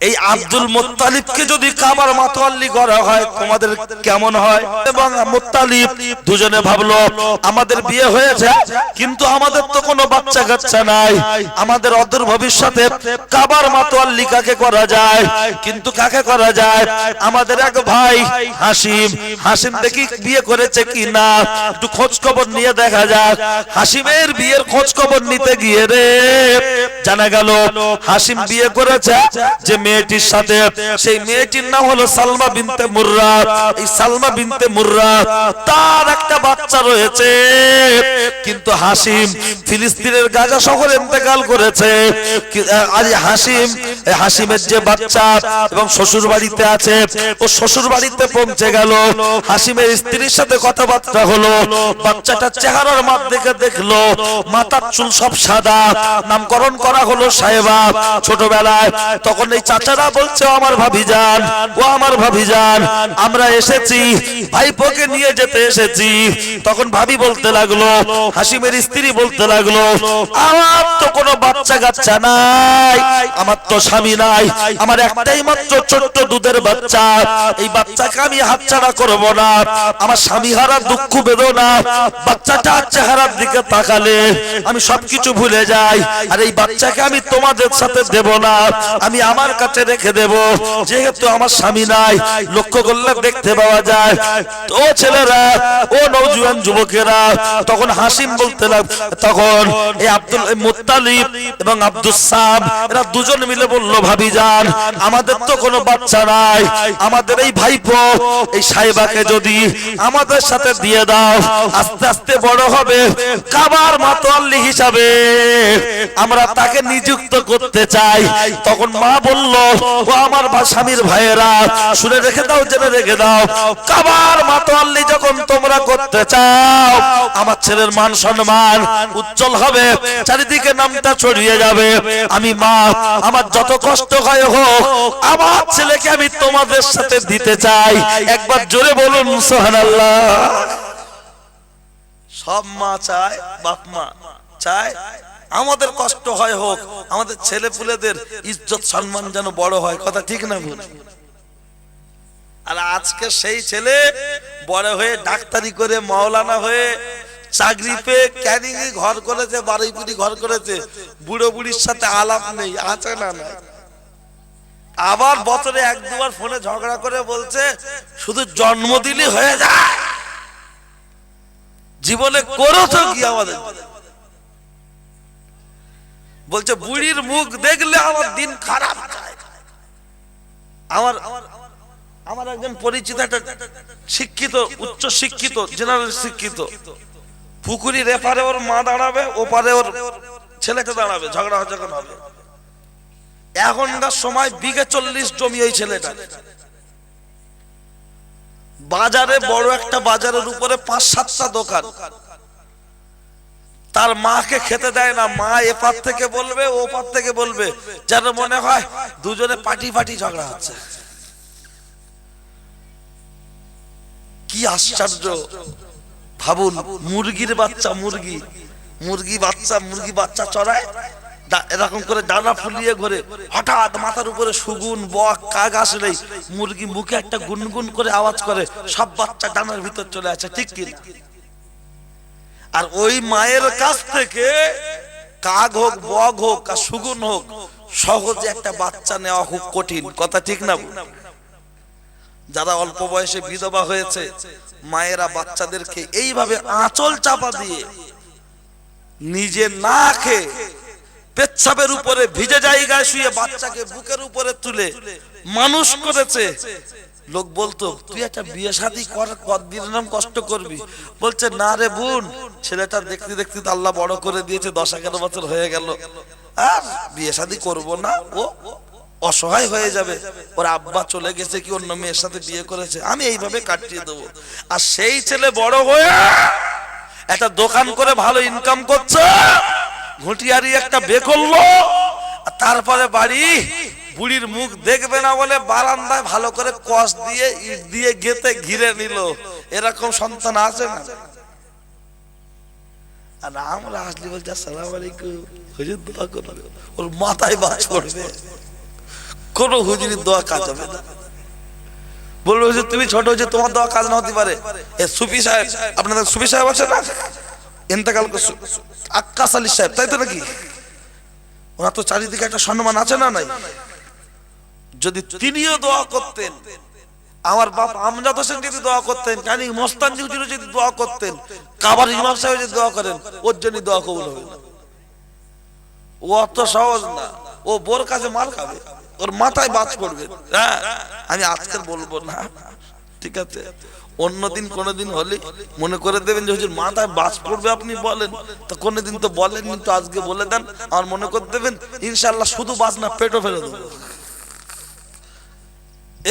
এই আব্দুল মুত্তালিবকে যদি কাবার মাতোয়াল্লি করা হয় তোমাদের কেমন হয়? এবং মুত্তালিব দুজনে ভাবলো আমাদের বিয়ে হয়েছে কিন্তু আমাদের তো কোনো বাচ্চা কাচ্চা নাই, আমাদের অদূর ভবিষ্যতে কাবার মাতোয়াল্লি কাকে করা যায়? কিন্তু কাকে করা যায়? আমাদের এক ভাই হাসিম, হাসিম দেখি বিয়ে করেছে কি না একটু খোঁজ খবর নিয়ে দেখা যাক। হাসিমের বিয়ের খোঁজ খবর নিতে গিয়ে রে জানা গেল হাসিম বিয়ে করেছে যে মেয়েটির সাথে, সেই মেয়েটির নাম হলো সালমা বিনতে মুররা। এই সালমা বিনতে মুররা তার একটা বাচ্চা রয়েছে, কিন্তু হাসিম ফিলিস্তিনের গাজা শহরে ইন্তেকাল করেছে। আর হাসিমের যে বাচ্চা এবং শ্বশুর বাড়িতে আছে, ও শ্বশুর বাড়িতে পৌঁছে গেল। হাসিমের স্ত্রীর সাথে কথাবার্তা হলো, বাচ্চাটার চেহারার মাপ দেখে দেখলো মাথার চুল সব সাদা, নামকরণ করা হলো সাহেবা ছোটবেলায়। তখন এই চাচারা বলছে আমার ভাবিজান, ও আমার ভাবিজান আমরা এসেছি ভাইপোকে নিয়ে যেতে এসেছি। তখন ভাবি বলতে লাগলো, হাসিমের স্ত্রী বলতে লাগলো আমার তো কোনো বাচ্চা কাচ্চা নাই, আমার তো স্বামী নাই, আমার একটাই মাত্র ছোট্ট দুধের বাচ্চা, এই বাচ্চাকে আমি হাতছাড়া করব না। আমার স্বামী হারা দুঃখ বেদনা বাচ্চাটার চেহারার দিকে তাকালে আমি সবকিছু ভুলে যাই। আর এই বাচ্চাকে আমি তোমাদের সাথে দেব না, আমি আমার কাছে রেখে দেব, যেহেতু আমার স্বামী নাই। লক্ষ্য করলে দেখতে পাওয়া যায় ও ছেলেরা, ও নওজোয়ান যুবকেরা, তখন হাসিম বলতে তখন এই আব্দুল মুত্তালিব এবং আব্দুস সাব এরা দুজন মিলে বলল ভাবিজান আমাদের তো কোনো বাচ্চা নাই, আমাদের এই ভাইপো এই সাহেবাকে যদি আমাদের সাথে দিয়ে দাও আস্তে আস্তে বড় হবে, কাবার মাতোয়াল্লি হিসাবে আমরা তাকে নিযুক্ত করতে চাই। তখন মা বলল ও আমার স্বামীর ভাইয়েরা শুনে রেখে দাও, জেনে রেখে দাও, কাবার মাতোয়াল্লি যখন তোমরা করতে চাও আমার ছেলের মান সম্মান উজ্জ্বল হবে, চারিদিকে নামটা ছড়িয়ে যাবে। আমি মা আমার যত কষ্ট হয় হোক আমার ছেলেকে আমি তোমাদের সাথে দিতে চাই। একবার জোরে বলুন সুবহানাল্লাহ। সব মা চায়, বাপ মা চায় আমাদের কষ্ট হয় হোক, আমাদের ছেলে পুলেদের ইজ্জত সম্মান যেন বড় হয়। কথা ঠিক না ভুল? আর আজকে সেই ছেলে বড় হয়ে ডাক্তারি করে মাওলানা হয়ে চাকরি পেয়ে ক্যানিং ঘর করেছে, বারুইপুরি ঘর করেছে, বুড়ো বুড়ির সাথে আলাপ নেই, আছে না নাই। আবার বছরে এক দুবার ফোনে ঝগড়া করে বলছে শুধু জন্ম দিলে হয়ে যায়, জীবনে করেছো কি আমাদের? বলছে বুড়ির মুখ দেখলে আমার দিন খারাপ যায়। আমার একজন পরিচিত একটা শিক্ষিত, উচ্চ শিক্ষিত, জেনারেল শিক্ষিত, পুকুরি রেপারে ওর মা দাঁড়াবে, ওপারে ওর ছেলেটা দাঁড়াবে, ঝগড়া যখন হবে। এখনকার সময় বিঘে 40 জমি ওই ছেলেটা। বাজারে বড় একটা বাজারের উপরে 5-7টা দোকান। তার মাকে খেতে দেয় না, মা এপার থেকে বলবে ওপার থেকে বলবে, যেন মনে হয় দুজনে পাটি পাটি ঝগড়া হচ্ছে। কি আশ্চর্য ভাবুন, মুরগির বাচ্চা, মুরগি বাচ্চা চড়ায় এরকম করে ডানা ফুলিয়ে ঘরে, হঠাৎ মাথার উপরে সুগুন বক কাক আসলেই মুরগি মুখে একটা গুনগুন করে আওয়াজ করে, সব বাচ্চা ডানার ভিতর চলে আসে, ঠিক কি? আর ওই মায়ের কাছ থেকে কাক হোক, বক হোক আর সুগুন হোক, সহজে একটা বাচ্চা নেওয়া খুব কঠিন। কথা ঠিক না? যারা অল্প বয়সে বিধবা হয়েছে মায়েরা বাচ্চাদেরকে এইভাবে আঁচল চাপা দিয়ে নিজে না খেয়ে পেচ্ছাপের উপরে ভিজে জায়গায় শুয়ে বাচ্চাকে বুকের উপরে তুলে মানুষ করেছে। লোক বলতো তুই একটা বিয়ে শাদী কর, কতদিন নাম কষ্ট করবি? বলছে না রে বোন, ছেলেটা দেখতে দেখতে আল্লাহ বড় করে দিয়েছে, 10-11 বছর হয়ে গেল, আর বিয়ে শাদী করবো না, ও অসহায় হয়ে যাবে, ওর আব্বা চলে গেছে কি অন্য মেয়ের সাথে বিয়ে করেছে, আমি এইভাবে কাটিয়ে দেবো। আর সেই ছেলে বড় হয়ে একটা দোকান করে ভালো ইনকাম করছে, ঘুটিয়ারি একটা বিয়ে করলো, তারপরে বাড়ি বুড়ির মুখ দেখবে না বলে বারান্দায় ভালো করে কষ দিয়ে ইট দিয়ে গেতে ঘিরে নিল। এরকম সন্তান আছে না? আর আমরা আসলে বলছি আসসালামু আলাইকুম, হুজুর দোয়া করবে, ওর মাথায় বাজ পড়বে। কোনো হুজুরির দোয়া কাজ হবে না। বলবে যে তুমি ছোট হয়েছে, তোমার দোয়া কাজ না হতে পারে। এ সুফি সাহেব, আপনাদের সুফি সাহেব আছে না, ইন্তেকাল করছে আক্কাস আলী সাহেব, তাই তো নাকি? ওনার তো চারিদিকে একটা সম্মান আছে না নাই? যদি তিনিও দোয়া করতেন, আমার বাপ আমজাদ হোসেন যদি দোয়া করতেন, জানি মোস্তানজি হুজুর যদি দোয়া করতেন, কাবার ইমাম সাহেব যদি দোয়া করেন, ওর জন্য দোয়া কবুল হবে না। ও অত সহজ না, ও বোর কাছে মার খাবে, ওর মাথায় বাজ পড়বে। হ্যাঁ, আমি আজকে বলবো না, ঠিক আছে? অন্যদিন কোনোদিন হলে মনে করে দেবেন যে হুজুর মাথায় বাজ পড়বে, আপনি বলেন তো। কোনোদিন তো বলেন, কিন্তু আজকে বলে দেন, আর মনে করে দেবেন ইনশাআল্লাহ শুধু বাজ না, পেটও ফেলে দেবো।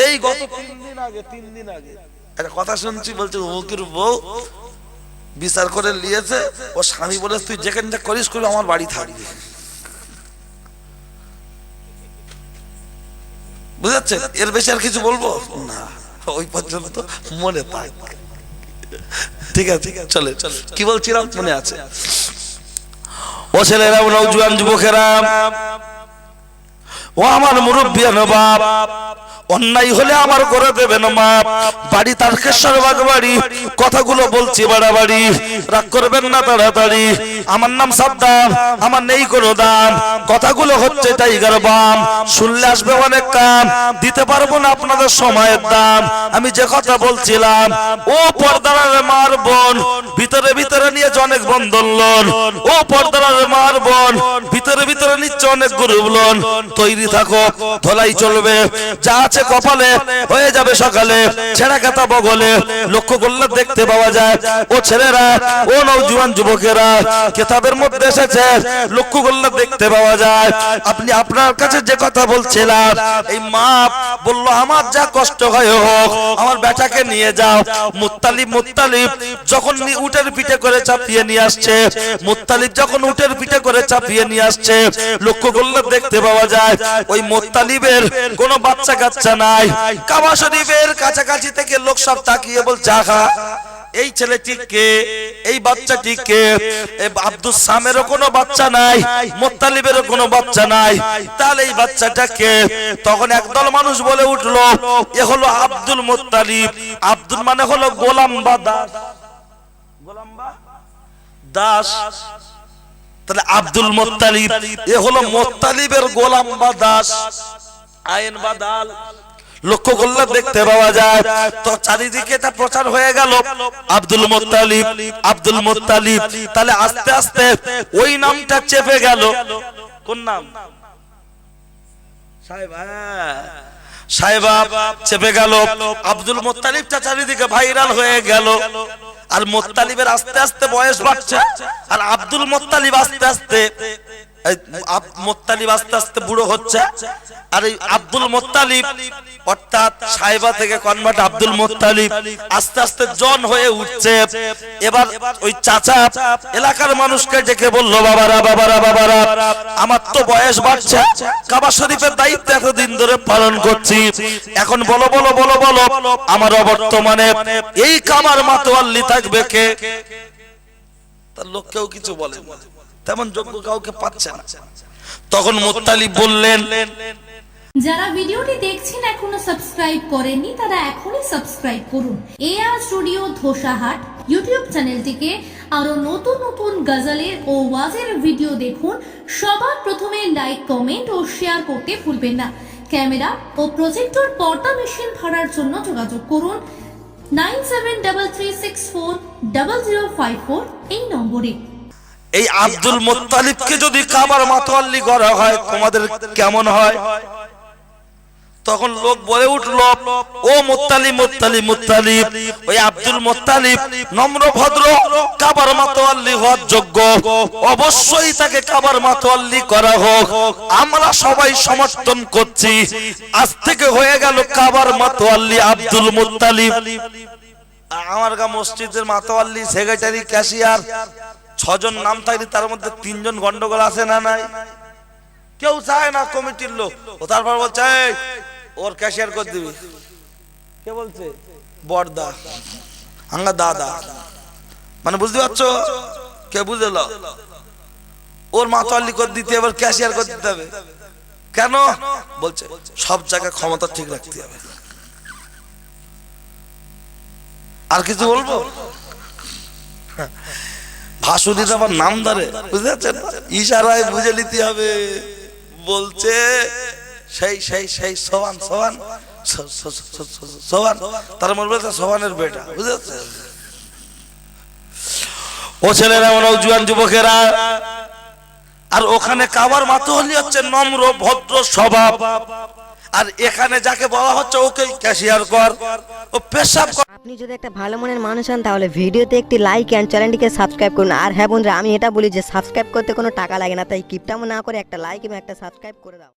এই গত 3 দিন আগে একটা কথা শুনছি, বলছে অমুকের বউ বিচার করে নিয়েছে, ও স্বামী বলে তুই যেখানে যা করিস করবি, আমার বাড়ি থাকবি। বুঝাচ্ছেন? এর বেশি আর কিছু বলবো না, ওই পর্যন্ত মনে থাক। ঠিক আছে, চলে কি বলছিলাম মনে আছে? ও ছেলেরা, ও নওজোয়ান যুবকেরা, ও আমার মুরব্বিয়ান বাপ, অন্যায় হলে আমার করে দেবেন মাপ। বাড়ি তারকেশ্বর বাগ বাড়ি, কথাগুলো বলছি বাড়াবাড়ি, রাগ করবেন না তাড়াতাড়ি। আমার নাম সাদ্দাম, আমার নেই কোনো দাম, কথাগুলো হচ্ছে টাইগার বাম। শুনলে আসবে অনেক কাম, দিতে পারবো না আপনাদের সময়ের দাম। আমি যে কথা বলছিলাম, ও পর্দার মার বোন, ভিতরে ভিতরে নিয়েছে অনেক বন্ধন লোন। ও পর্দার মার বোন, ভিতরে ভিতরে নিচ্ছে অনেক গ্রুপ লোন। তৈরি থাকো, ধলাই চলবে, যা আছে কপালে হয়ে যাবে সকালে। ছেঁড়া কাটা বগলে লক্ষ্য করলে দেখতে পাওয়া যায়। ও ছেলেরা, ও নওজোয়ান যুবকেরা, কিতাবের মধ্যে এসেছে, লক্ষ্য করলে দেখতে পাওয়া যায়। আপনি আপনার কাছে যে কথা বলছিলাম, এই মা বললো আমার যা কষ্ট হয় হোক, আমার বেটাকে নিয়ে যাও। মুত্তালিব যখন উটের পিঠে করে চাপিয়ে নিয়ে আসছে, মুত্তালিব যখন উটের পিঠে করে চাপিয়ে নিয়ে আসছে, লক্ষ্য করলে দেখতে পাওয়া যায় ওই মুত্তালিবের কোনো বাচ্চা কাচ্চা নাই। কাবা শরীফের কাছাকাছি থেকে লোক সব তাকিয়ে বলছে, আহা এই ছেলেটিকে, এই বাচ্চাটিকে। আব্দুস সামেরও কোনো বাচ্চা নাই, মুত্তালিবেরও কোনো বাচ্চা নাই, তাহলে এই বাচ্চাটাকে? তখন একদল মানুষ বলে উঠলো, এ হলো আব্দুল মুত্তালিব। আব্দুল মানে হলো গোলাম বা দাস, গোলাম বা দাস। তাহলে আব্দুল মুত্তালিব, এ হলো মুত্তালিবের গোলাম বা দাস। আইন বা দাল লক্ষ্য করলে দেখতে পাওয়া যায়। তো চারিদিকে তা প্রচার হয়ে গেল, আব্দুল মুত্তালিব, আব্দুল মুত্তালিব। তাহলে আস্তে আস্তে ওই নামটা চেপে গেল। কোন নাম? সাহেবা চেপে গেল। আব্দুল মুত্তালিবটা চারিদিকে ভাইরাল হয়ে গেল। আর মুত্তালিবের আস্তে আস্তে বয়স বাড়ছে, আর আব্দুল মুত্তালিব আস্তে আস্তে মুত্তালিব আস্তে আস্তে বুড়ো হচ্ছে। আর এই আব্দুল মুত্তালিব অর্থাৎ সাহেবা থেকে কনভার্ট আব্দুল মুত্তালিব আস্তে আস্তে জন হয়ে উঠছে। এবার ওই চাচা এলাকার মানুষকে ডেকে বলল, বাবারা বাবারা বাবারা, আমার তো বয়স বাড়ছে, কাবা শরীফের দায়িত্ব এতদিন ধরে পালন করছি, এখন বলো বলো বলো বলো, আমার বর্তমানে এই কাবার মাতোয়াল্লি থাকবে কে? তার লোক কেউ কিছু বলে না, তেমন যোগ্য কাউকে পাচ্ছে না। তখন মুত্তালিব বললেন, যারা ভিডিওটি দেখছেন এখনো সাবস্ক্রাইব করেননি, তারা এখনই সাবস্ক্রাইব করুন। এআর স্টুডিও ধোসাহাট ইউটিউব চ্যানেলটিকে আরো নতুন নতুন গজলের ও ওয়াজের ভিডিও দেখুন। সবার প্রথমে লাইক, কমেন্ট ও শেয়ার করতে ভুলবেন না। ক্যামেরা ও প্রজেক্টর পর্দা মেশিন ভাড়ার জন্য যোগাযোগ করুন 9733640054 এই নম্বরে। এই আব্দুল মুত্তালিবকে যদি কাবার মাতোয়াল্লি করা হয়, তোমাদের কেমন হয়? তখন লোক বলে উঠলো, ও মুত্তালিব মুত্তালিব মুত্তালিব, ওই আব্দুল মুত্তালিব নম্র ভদ্র, কাবার মাতোয়াল্লি হওয়ার যোগ্য, অবশ্যই তাকে কাবার মাতোয়াল্লি করা হোক। আমরা সবাই সমর্থন করছি। আজ থেকে হয়ে গেল কাবার মাতোয়াল্লি আব্দুল মুত্তালিব। আমার গা মসজিদের মাতোয়াল্লি, সেক্রেটারি, ক্যাশিয়ার 6 জন নাম থাকলে তার মধ্যে 3 জন গন্ডগোল আছে না নাই? কেউ চায় না কমিটির লোক। ও তারপর বলছে ওর ক্যাশিয়ার করে দিবি। কে বলছে? বড়দা, আঙ্গা দাদা, মানে বুঝতে পারছো? কে বুঝলো? ওর মাতোয়াল্লি করে দিতে, এবার ক্যাশিয়ার করে দিতে হবে। কেন বলছে সব জায়গায় ক্ষমতা ঠিক রাখতে হবে। আর কিছু বলবো? ভাসুরির আবার নাম ধরে, বুঝতে পারছেন? ইশারায় বুঝে নিতে হবে। বলছে সেই সেই সেই সোহান সোহান সোহান, তার মনে বলছে সোহানের বেটা, বুঝতে পারছেন? ও ছেলেরা নওজোয়ান যুবকেরা, আর ওখানে কাবার মাতোয়ালি হচ্ছে নম্র ভদ্র স্বভাব, আর এখানে যাকে বলা হচ্ছে ওকে ক্যাশিয়ার কর, ও পেশাব কর। আপনি যদি একটা ভালো মনের মানুষ হন তাহলে ভিডিওতে একটি লাইক এন্ড চ্যানেলটিকে সাবস্ক্রাইব করুন। আর হ্যাঁ বন্ধুরা, আমি এটা বলি যে সাবস্ক্রাইব করতে কোনো টাকা লাগে না, তাই কিপটামো না করে একটা লাইক এবং একটা সাবস্ক্রাইব করে দাও।